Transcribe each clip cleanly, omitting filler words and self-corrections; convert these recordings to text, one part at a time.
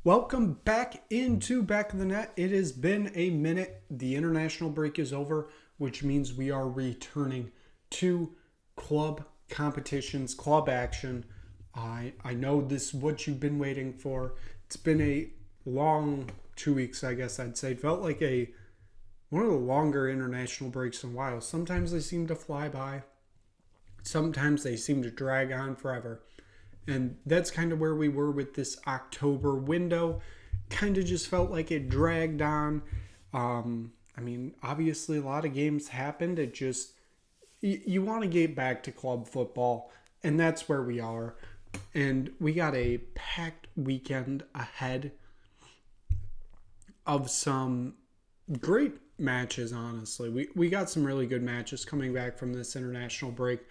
Welcome back into Back of the Net. It has been a minute. The international break is over, which means we are returning to club competitions, club action. I know this is what you've been waiting for. It's been a long 2 weeks, I guess I'd say. It felt like one of the longer international breaks in a while. Sometimes they seem to fly by. Sometimes they seem to drag on forever. And that's kind of where we were with this October window. Kind of just felt like it dragged on. Obviously a lot of games happened. It just, you want to get back to club football. And that's where we are. And we got a packed weekend ahead of some great matches, honestly. We got some really good matches coming back from this international break.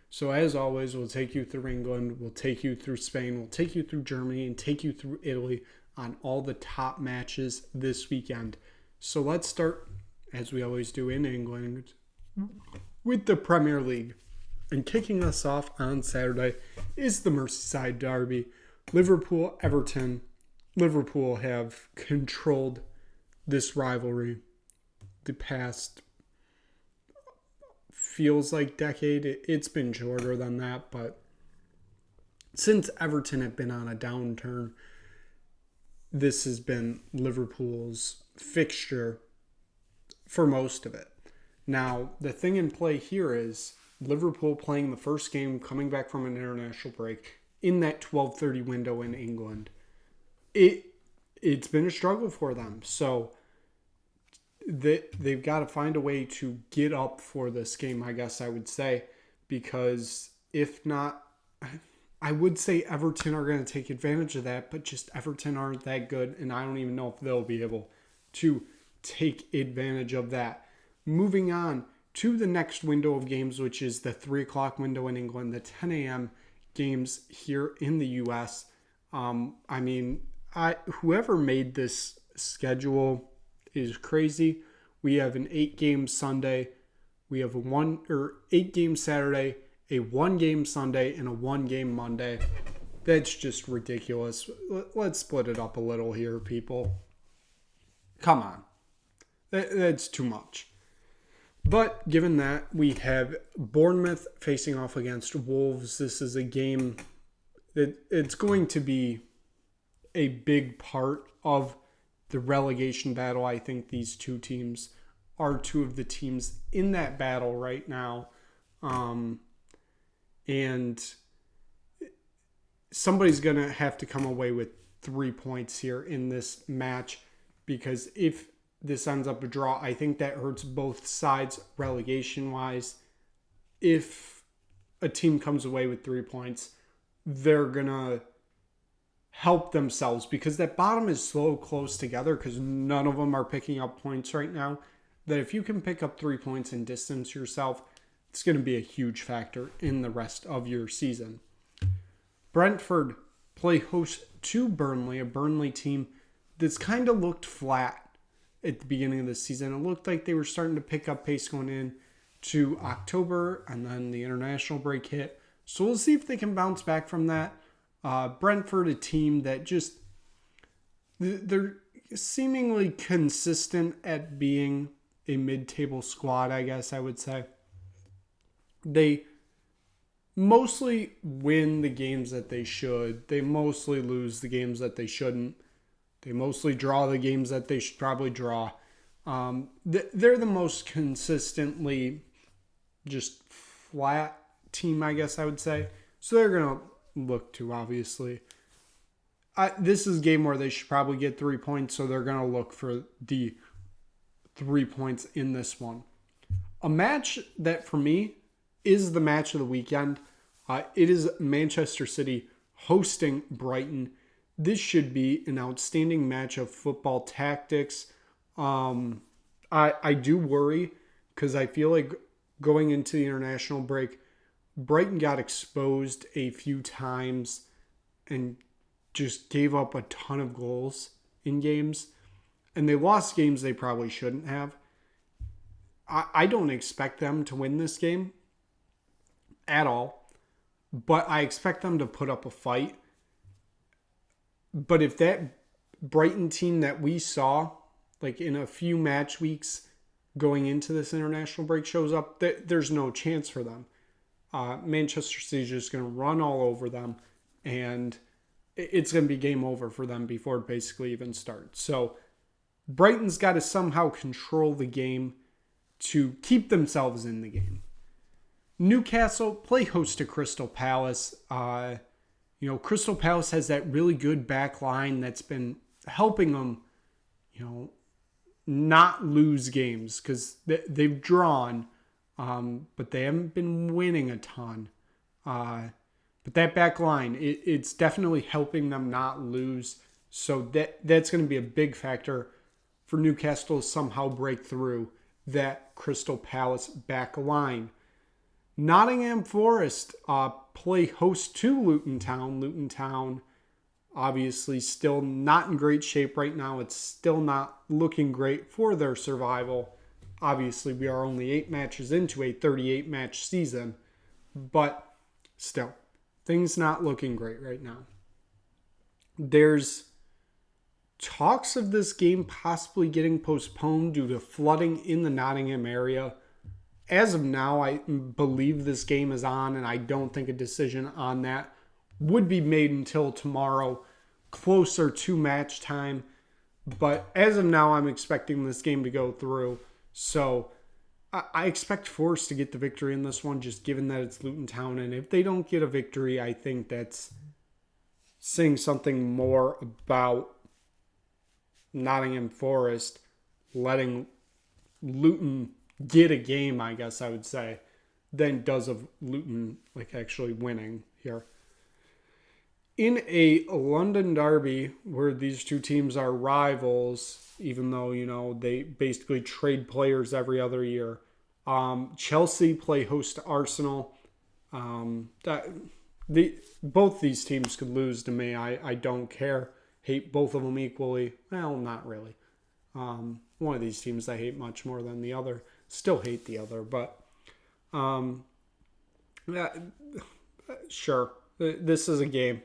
So as always, we'll take you through England, we'll take you through Spain, we'll take you through Germany, and take you through Italy on all the top matches this weekend. So let's start, as we always do in England, with the Premier League. And kicking us off on Saturday is the Merseyside derby. Liverpool-Everton. Liverpool have controlled this rivalry the past feels like decade. It's been shorter than that, but since Everton have been on a downturn, this has been Liverpool's fixture for most of it. Now, the thing in play here is Liverpool playing the first game coming back from an international break in that 12:30 window in England. It's been a struggle for them. So they've got to find a way to get up for this game, I guess I would say, because if not, I would say Everton are going to take advantage of that, but just Everton aren't that good, and I don't even know if they'll be able to take advantage of that. Moving on to the next window of games, which is the 3 o'clock window in England, the 10 a.m. games here in the U.S. Whoever made this schedule is crazy. We have an 8-game Sunday. We have a 8-game Saturday, a 1-game Sunday, and a 1-game Monday. That's just ridiculous. Let's split it up a little here, people. Come on. That's too much. But given that, we have Bournemouth facing off against Wolves. This is a game that it's going to be a big part of the relegation battle. I think these two teams are two of the teams in that battle right now. And somebody's going to have to come away with 3 points here in this match, because if this ends up a draw, I think that hurts both sides relegation-wise. If a team comes away with 3 points, they're going to help themselves, because that bottom is so close together, because none of them are picking up points right now, that if you can pick up 3 points and distance yourself, it's going to be a huge factor in the rest of your season. Brentford play host to Burnley, a Burnley team that's kind of looked flat at the beginning of the season. It looked like they were starting to pick up pace going in to October, and then the international break hit. So we'll see if they can bounce back from that. Brentford, a team that just, they're seemingly consistent at being a mid-table squad, I guess I would say. They mostly win the games that they should. They mostly lose the games that they shouldn't. They mostly draw the games that they should probably draw. They're the most consistently just flat team, I guess I would say. So they're going to look to, obviously. This is a game where they should probably get 3 points, so they're going to look for the 3 points in this one. A match that, for me, is the match of the weekend. It is Manchester City hosting Brighton. This should be an outstanding match of football tactics. I do worry, because I feel like going into the international break, Brighton got exposed a few times and just gave up a ton of goals in games. And they lost games they probably shouldn't have. I don't expect them to win this game at all. But I expect them to put up a fight. But if that Brighton team that we saw, like in a few match weeks going into this international break, shows up, there's no chance for them. Manchester City is just going to run all over them, and it's going to be game over for them before it basically even starts. So Brighton's got to somehow control the game to keep themselves in the game. Newcastle play host to Crystal Palace. Crystal Palace has that really good back line that's been helping them, not lose games because they've drawn, but they haven't been winning a ton. But that back line, it's definitely helping them not lose. So that's going to be a big factor for Newcastle to somehow break through that Crystal Palace back line. Nottingham Forest play host to Luton Town. Luton Town obviously still not in great shape right now. It's still not looking great for their survival. Obviously, we are only 8 matches into a 38-match season, but still, things not looking great right now. There's talks of this game possibly getting postponed due to flooding in the Nottingham area. As of now, I believe this game is on, and I don't think a decision on that would be made until tomorrow, closer to match time. But as of now, I'm expecting this game to go through. So I expect Forest to get the victory in this one, just given that it's Luton Town. And if they don't get a victory, I think that's saying something more about Nottingham Forest letting Luton get a game, I guess I would say, than does of Luton actually winning here. In a London derby where these two teams are rivals, even though, they basically trade players every other year, Chelsea play host to Arsenal. Both these teams could lose to me. I don't care. Hate both of them equally. Well, not really. One of these teams I hate much more than the other. Still hate the other, but sure. This is a game.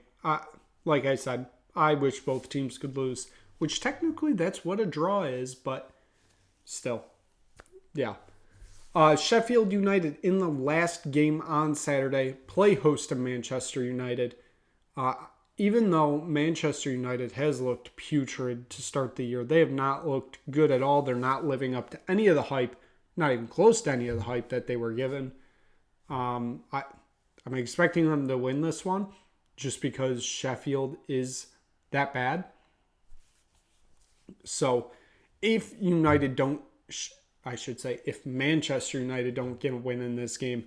Like I said, I wish both teams could lose, which technically that's what a draw is, but still. Yeah. Sheffield United in the last game on Saturday play host to Manchester United. Even though Manchester United has looked putrid to start the year, they have not looked good at all. They're not living up to any of the hype, not even close to any of the hype that they were given. I'm expecting them to win this one just because Sheffield is that bad. So if if Manchester United don't get a win in this game,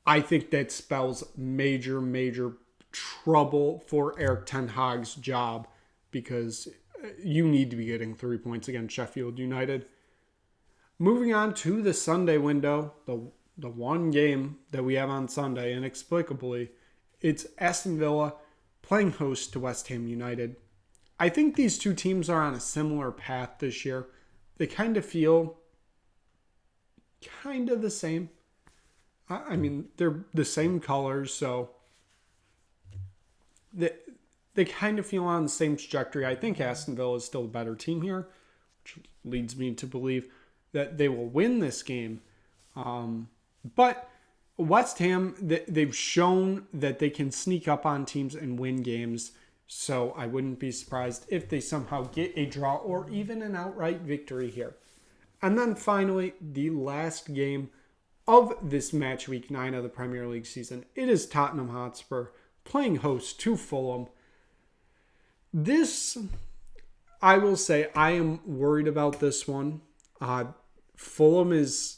I think that spells major, major trouble for Erik ten Hag's job, because you need to be getting 3 points against Sheffield United. Moving on to the Sunday window, the one game that we have on Sunday, inexplicably, it's Aston Villa playing host to West Ham United. I think these two teams are on a similar path this year. They kind of feel the same. I mean, they're the same colors, so they kind of feel on the same trajectory. I think Aston Villa is still a better team here, which leads me to believe that they will win this game. But West Ham, they've shown that they can sneak up on teams and win games. So I wouldn't be surprised if they somehow get a draw or even an outright victory here. And then finally, the last game of this match week 9 of the Premier League season. It is Tottenham Hotspur playing host to Fulham. This, I will say, I am worried about this one. Fulham is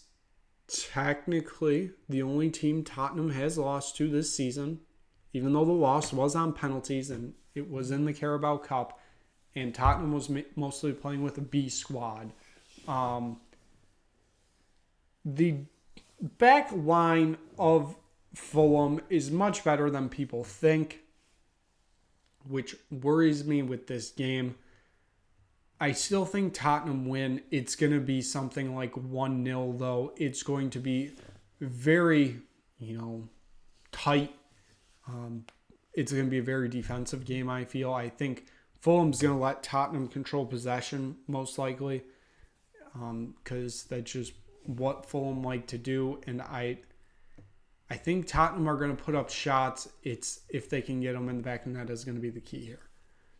technically the only team Tottenham has lost to this season, even though the loss was on penalties and it was in the Carabao Cup, and Tottenham was mostly playing with a B squad. The back line of Fulham is much better than people think, which worries me with this game. I still think Tottenham win. It's going to be something like 1-0, though. It's going to be very, tight. It's going to be a very defensive game, I feel. I think Fulham's going to let Tottenham control possession, most likely, because that's just what Fulham like to do. And I think Tottenham are going to put up shots. It's if they can get them in the back of the net is going to be the key here.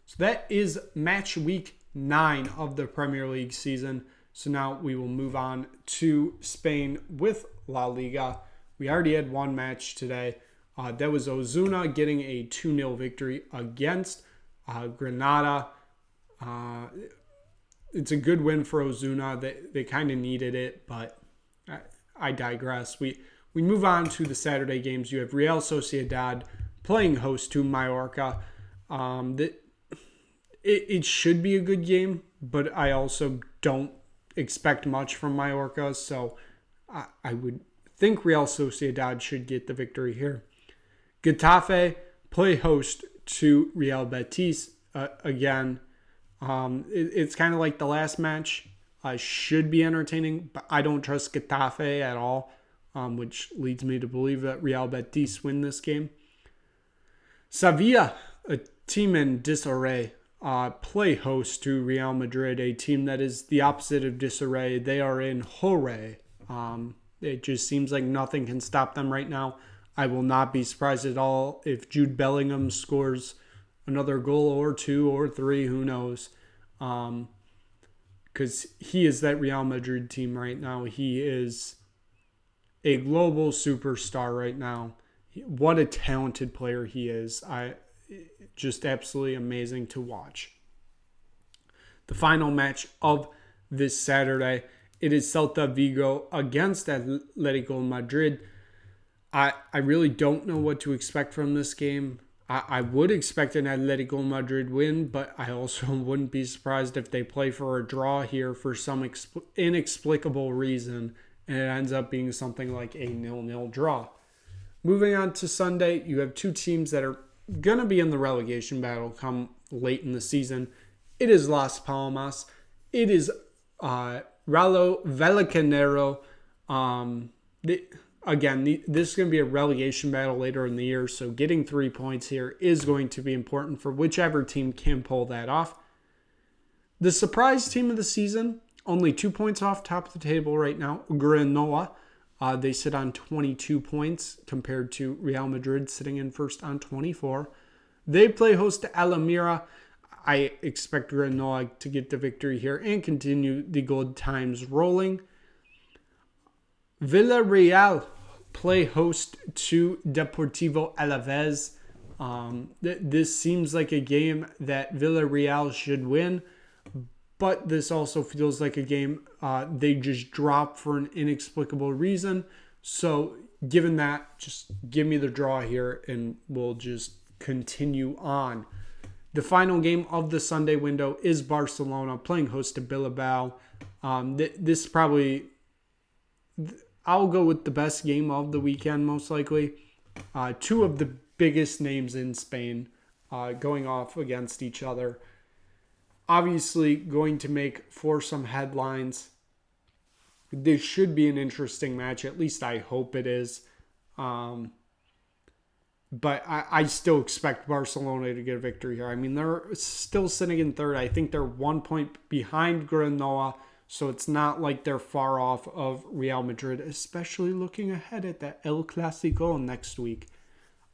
So that is match week 9 of the Premier League season. So now we will move on to Spain with La Liga. We already had one match today. That was Osasuna getting a 2-0 victory against Granada. It's a good win for Osasuna. They kind of needed it, but I digress. We move on to the Saturday games. You have Real Sociedad playing host to Mallorca. It should be a good game, but I also don't expect much from Mallorca, so I would think Real Sociedad should get the victory here. Getafe play host to Real Betis again. It's kind of like the last match. Should be entertaining, but I don't trust Getafe at all, which leads me to believe that Real Betis win this game. Sevilla, a team in disarray, play host to Real Madrid, a team that is the opposite of disarray. They are in hooray. It just seems like nothing can stop them right now. I will not be surprised at all if Jude Bellingham scores another goal or 2 or 3, who knows. Because he is that Real Madrid team right now. He is a global superstar right now. What a talented player he is. Just absolutely amazing to watch. The final match of this Saturday, it is Celta Vigo against Atletico Madrid. I really don't know what to expect from this game. I would expect an Atletico Madrid win, but I also wouldn't be surprised if they play for a draw here for some inexplicable reason, and it ends up being something like a 0-0 draw. Moving on to Sunday, you have two teams that are going to be in the relegation battle come late in the season. It is Las Palmas. It is Rayo Vallecano. This is going to be a relegation battle later in the year, so getting 3 points here is going to be important for whichever team can pull that off. The surprise team of the season, only 2 points off top of the table right now, Granollers. They sit on 22 points compared to Real Madrid sitting in first on 24. They play host to Almeria. I expect Granollers to get the victory here and continue the good times rolling. Villarreal play host to Deportivo Alaves. This seems like a game that Villarreal should win, but this also feels like a game they just dropped for an inexplicable reason. So given that, just give me the draw here and we'll just continue on. The final game of the Sunday window is Barcelona playing host to Bilbao. This probably... I'll go with the best game of the weekend, most likely. Two of the biggest names in Spain going off against each other. Obviously, going to make for some headlines. This should be an interesting match. At least I hope it is. But I still expect Barcelona to get a victory here. I mean, they're still sitting in third. I think they're 1 point behind Granollers. So it's not like they're far off of Real Madrid, especially looking ahead at that El Clasico next week.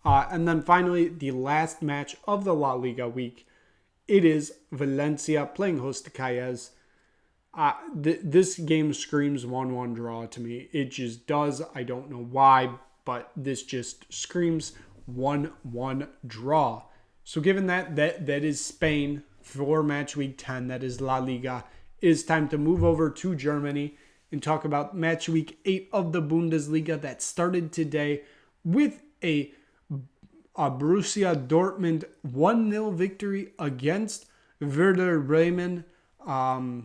And then finally, the last match of the La Liga week. It is Valencia playing host to Cádiz. This game screams 1-1 draw to me. It just does. I don't know why, but this just screams 1-1 draw. So given that is Spain for match week 10, that is La Liga. It is time to move over to Germany and talk about match week 8 of the Bundesliga that started today with a Borussia Dortmund 1-0 victory against Werder Bremen. I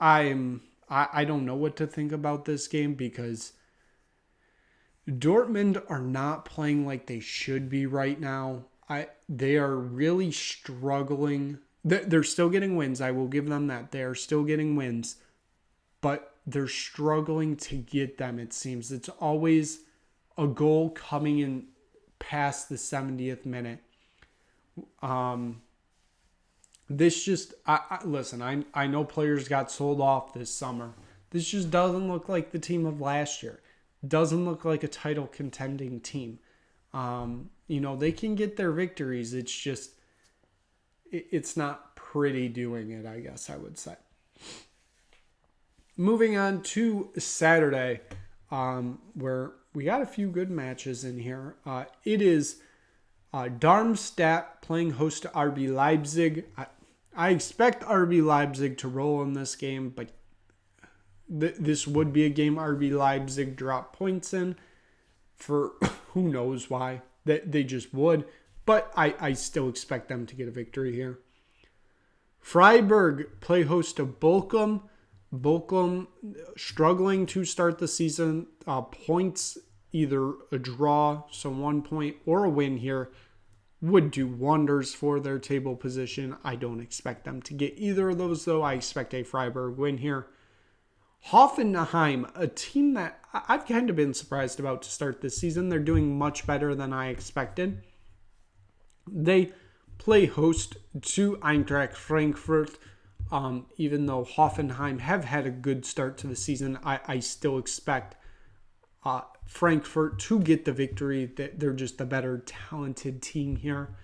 don't know what to think about this game because Dortmund are not playing like they should be right now. They are really struggling. They're still getting wins. I will give them that. They are still getting wins. But they're struggling to get them, it seems. It's always a goal coming in past the 70th minute. This just, listen, I know players got sold off this summer. This just doesn't look like the team of last year. Doesn't look like a title contending team. They can get their victories. It's just, it's not pretty doing it, I guess I would say. Moving on to Saturday, where we got a few good matches in here. It is Darmstadt playing host to RB Leipzig. I expect RB Leipzig to roll in this game, but this would be a game RB Leipzig drop points in for who knows why. They just would. But I still expect them to get a victory here. Freiburg play host to Bochum. Bochum struggling to start the season. Points, either a draw, so 1 point, or a win here would do wonders for their table position. I don't expect them to get either of those, though. I expect a Freiburg win here. Hoffenheim, a team that I've kind of been surprised about to start this season. They're doing much better than I expected. They play host to Eintracht Frankfurt. Even though Hoffenheim have had a good start to the season, I still expect Frankfurt to get the victory. They're just the better talented team here.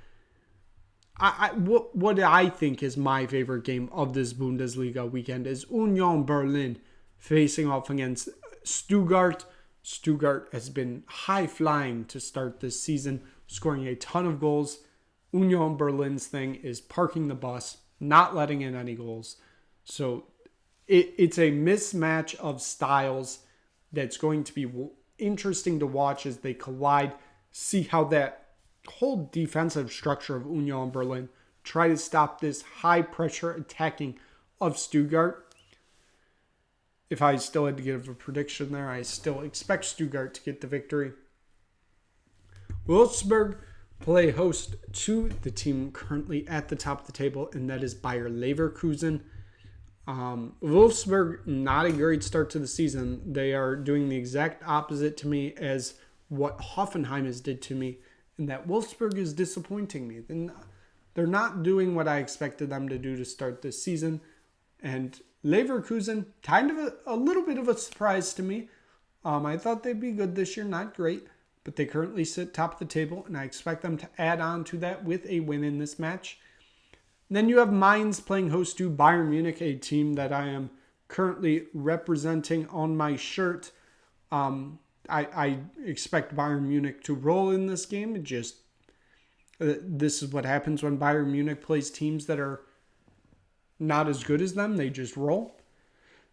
What I think is my favorite game of this Bundesliga weekend is Union Berlin facing off against Stuttgart. Stuttgart has been high flying to start this season, scoring a ton of goals. Union Berlin's thing is parking the bus, not letting in any goals. So it's a mismatch of styles that's going to be interesting to watch as they collide. See how that whole defensive structure of Union Berlin try to stop this high pressure attacking of Stuttgart. If I still had to give a prediction there, I still expect Stuttgart to get the victory. Wolfsburg play host to the team currently at the top of the table, and that is Bayer Leverkusen. Wolfsburg, not a great start to the season. They are doing the exact opposite to me as what Hoffenheim has did to me, and that Wolfsburg is disappointing me. They're not doing what I expected them to do to start this season, and Leverkusen, kind of a little bit of a surprise to me. I thought they'd be good this year, not great, but they currently sit top of the table, and I expect them to add on to that with a win in this match. Then you have Mainz playing host to Bayern Munich, a team that I am currently representing on my shirt. I expect Bayern Munich to roll in this game. This is what happens when Bayern Munich plays teams that are not as good as them. They just roll.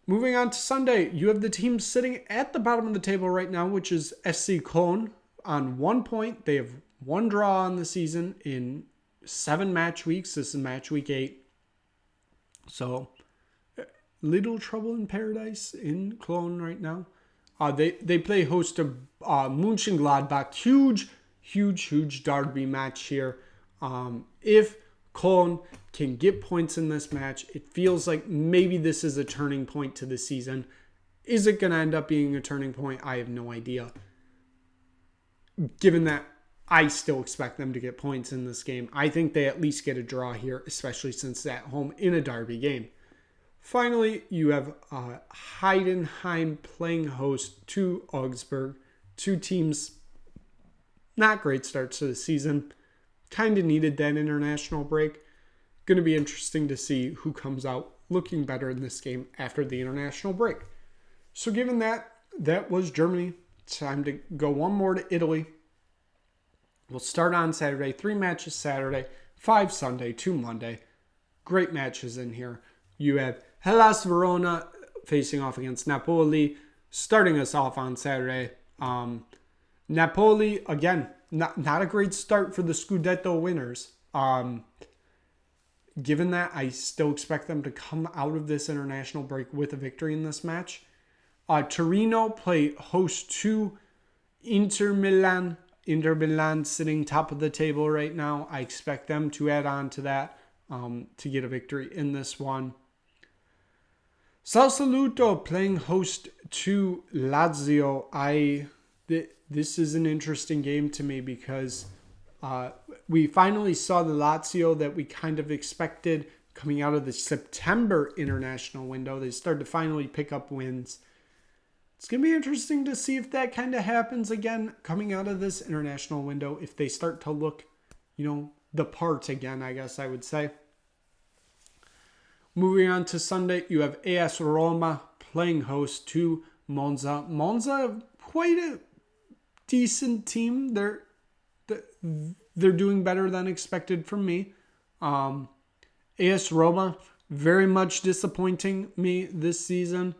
Moving on to Sunday, you have the team sitting at the bottom of the table right now, which is SC Köln on 1 point. They have one draw on the season in 7 match weeks. This is match week 8. So, little trouble in paradise in Cologne right now. They play host to Mönchengladbach. Huge derby match here. If Cologne can get points in this match, it feels like maybe this is a turning point to the season. Is it going to end up being a turning point? I have no idea. Given that I still expect them to get points in this game, I think they at least get a draw here, especially since it's at home in a derby game. Finally, you have Heidenheim playing host to Augsburg. Two teams, not great starts to the season. Kind of needed that international break. Going to be interesting to see who comes out looking better in this game after the international break. So given that was Germany, time to go one more to Italy. We'll start on Saturday. 3 matches Saturday, 5 Sunday, 2 Monday. Great matches in here. You have Hellas Verona facing off against Napoli, starting us off on Saturday. Napoli, again, not a great start for the Scudetto winners. Given that, I still expect them to come out of this international break with a victory in this match. Torino play host to Inter Milan. Inter Milan sitting top of the table right now. I expect them to add on to that to get a victory in this one. Sassuolo playing host to Lazio. This is an interesting game to me because we finally saw the Lazio that we kind of expected coming out of the September international window. They started to finally pick up wins. It's going to be interesting to see if that kind of happens again coming out of this international window, if they start to look, the part again, I guess I would say. Moving on to Sunday, you have AS Roma playing host to Monza. Monza, quite a decent team. They're doing better than expected from me. AS Roma, very much disappointing me this season.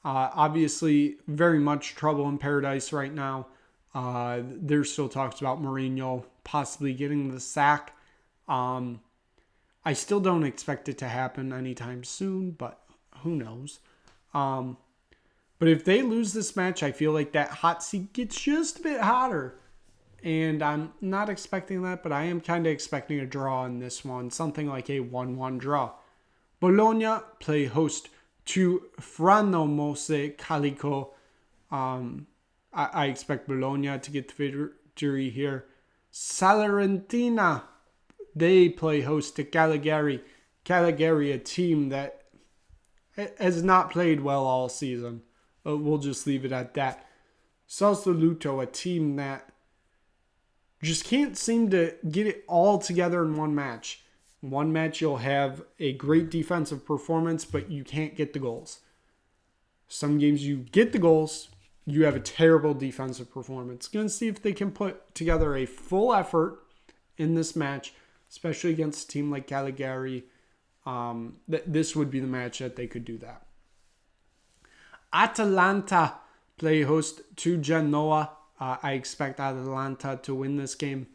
Obviously, very much trouble in paradise right now. There's still talks about Mourinho possibly getting the sack. I still don't expect it to happen anytime soon, but who knows? But if they lose this match, I feel like that hot seat gets just a bit hotter. And I'm not expecting that, but I am kind of expecting a draw in this one. Something like a 1-1 draw. Bologna play host to Franomose Calico. I expect Bologna to get the victory here. Salernitana, they play host to Cagliari. Cagliari, a team that has not played well all season. We'll just leave it at that. Sassuolo, a team that just can't seem to get it all together in one match. One match you'll have a great defensive performance, but you can't get the goals. Some games you get the goals, you have a terrible defensive performance. Going to see if they can put together a full effort in this match, especially against a team like Cagliari. This would be the match that they could do that. Atalanta play host to Genoa. I expect Atalanta to win this game.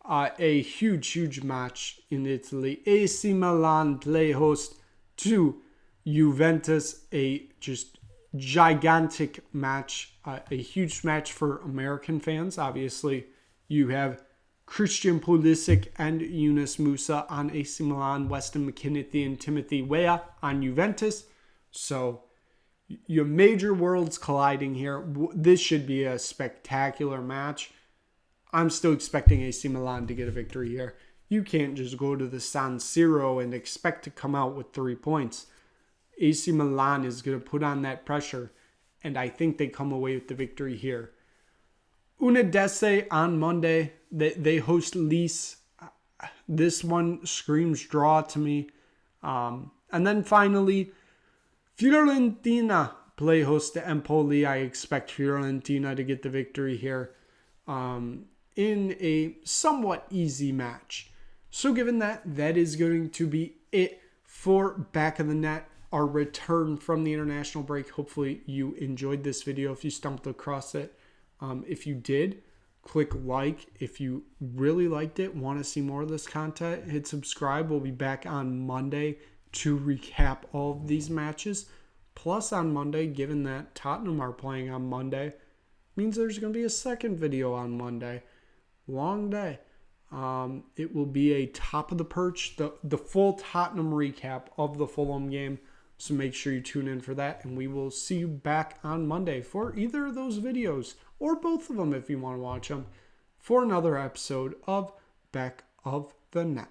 A huge match in Italy. AC Milan play host to Juventus. A just gigantic match. A huge match for American fans. Obviously, you have Christian Pulisic and Yunus Musa on AC Milan, Weston McKennie and Timothy Weah on Juventus. So your major worlds colliding here. This should be a spectacular match. I'm still expecting AC Milan to get a victory here. You can't just go to the San Siro and expect to come out with 3 points. AC Milan is going to put on that pressure, and I think they come away with the victory here. Udinese on Monday, they host Lecce. This one screams draw to me. And then finally, Fiorentina play host to Empoli. I expect Fiorentina to get the victory here in a somewhat easy match. So given that, that is going to be it for Back of the Net, our return from the international break. Hopefully you enjoyed this video if you stumbled across it. If you did, click like. If you really liked it, want to see more of this content, hit subscribe. We'll be back on Monday to recap all of these matches. Plus on Monday, given that Tottenham are playing on Monday, means there's going to be a second video on Monday. Long day. It will be a top of the perch, the full Tottenham recap of the Fulham game. So make sure you tune in for that, and we will see you back on Monday for either of those videos, or both of them if you want to watch them, for another episode of Back of the Net.